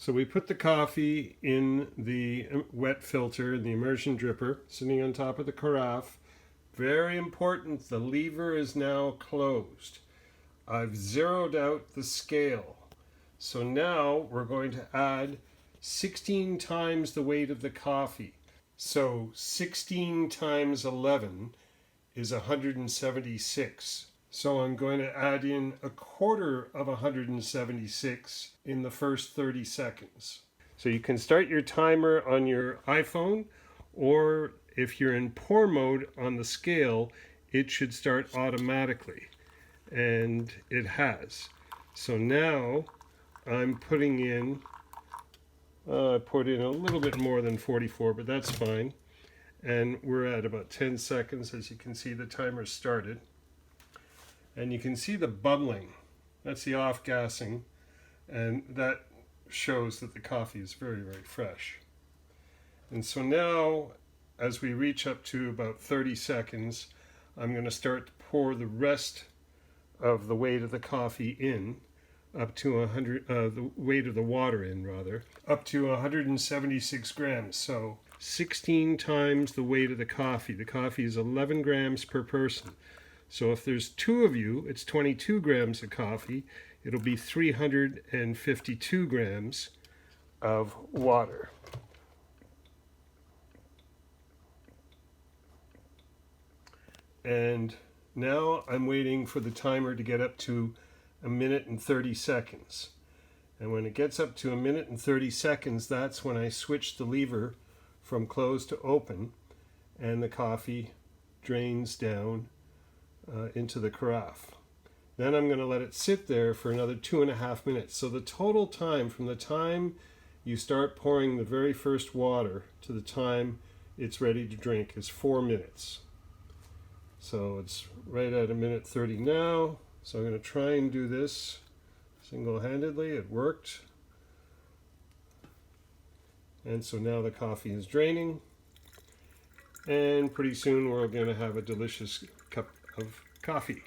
So we put the coffee in the wet filter, the immersion dripper, sitting on top of the carafe. Very important, the lever is now closed. I've zeroed out the scale. So now we're going to add 16 times the weight of the coffee. So 16 times 11 is 176. So I'm going to add in a quarter of 176 in the first 30 seconds. So you can start your timer on your iPhone, or if you're in pour mode on the scale, it should start automatically. And it has. So now I'm putting in, I put in a little bit more than 44, but that's fine. And we're at about 10 seconds. As you can see, the timer started. And you can see the bubbling. That's the off-gassing. And that shows that the coffee is very, very fresh. And so now, as we reach up to about 30 seconds, I'm going to start to pour the rest of the weight of the coffee in, up to 100, the weight of the water in rather, up to 176 grams. So 16 times the weight of the coffee. The coffee is 11 grams per person. So if there's 2 of you, it's 22 grams of coffee. It'll be 352 grams of water. And now I'm waiting for the timer to get up to 1 minute and 30 seconds. And when it gets up to 1 minute and 30 seconds, that's when I switch the lever from closed to open, and the coffee drains down into the carafe. Then I'm going to let it sit there for another 2.5 minutes. So the total time from the time you start pouring the very first water to the time it's ready to drink is 4 minutes. So it's right at 1 minute 30 now. So I'm going to try and do this single-handedly. It worked. And so now the coffee is draining. And pretty soon we're going to have a delicious cup of coffee.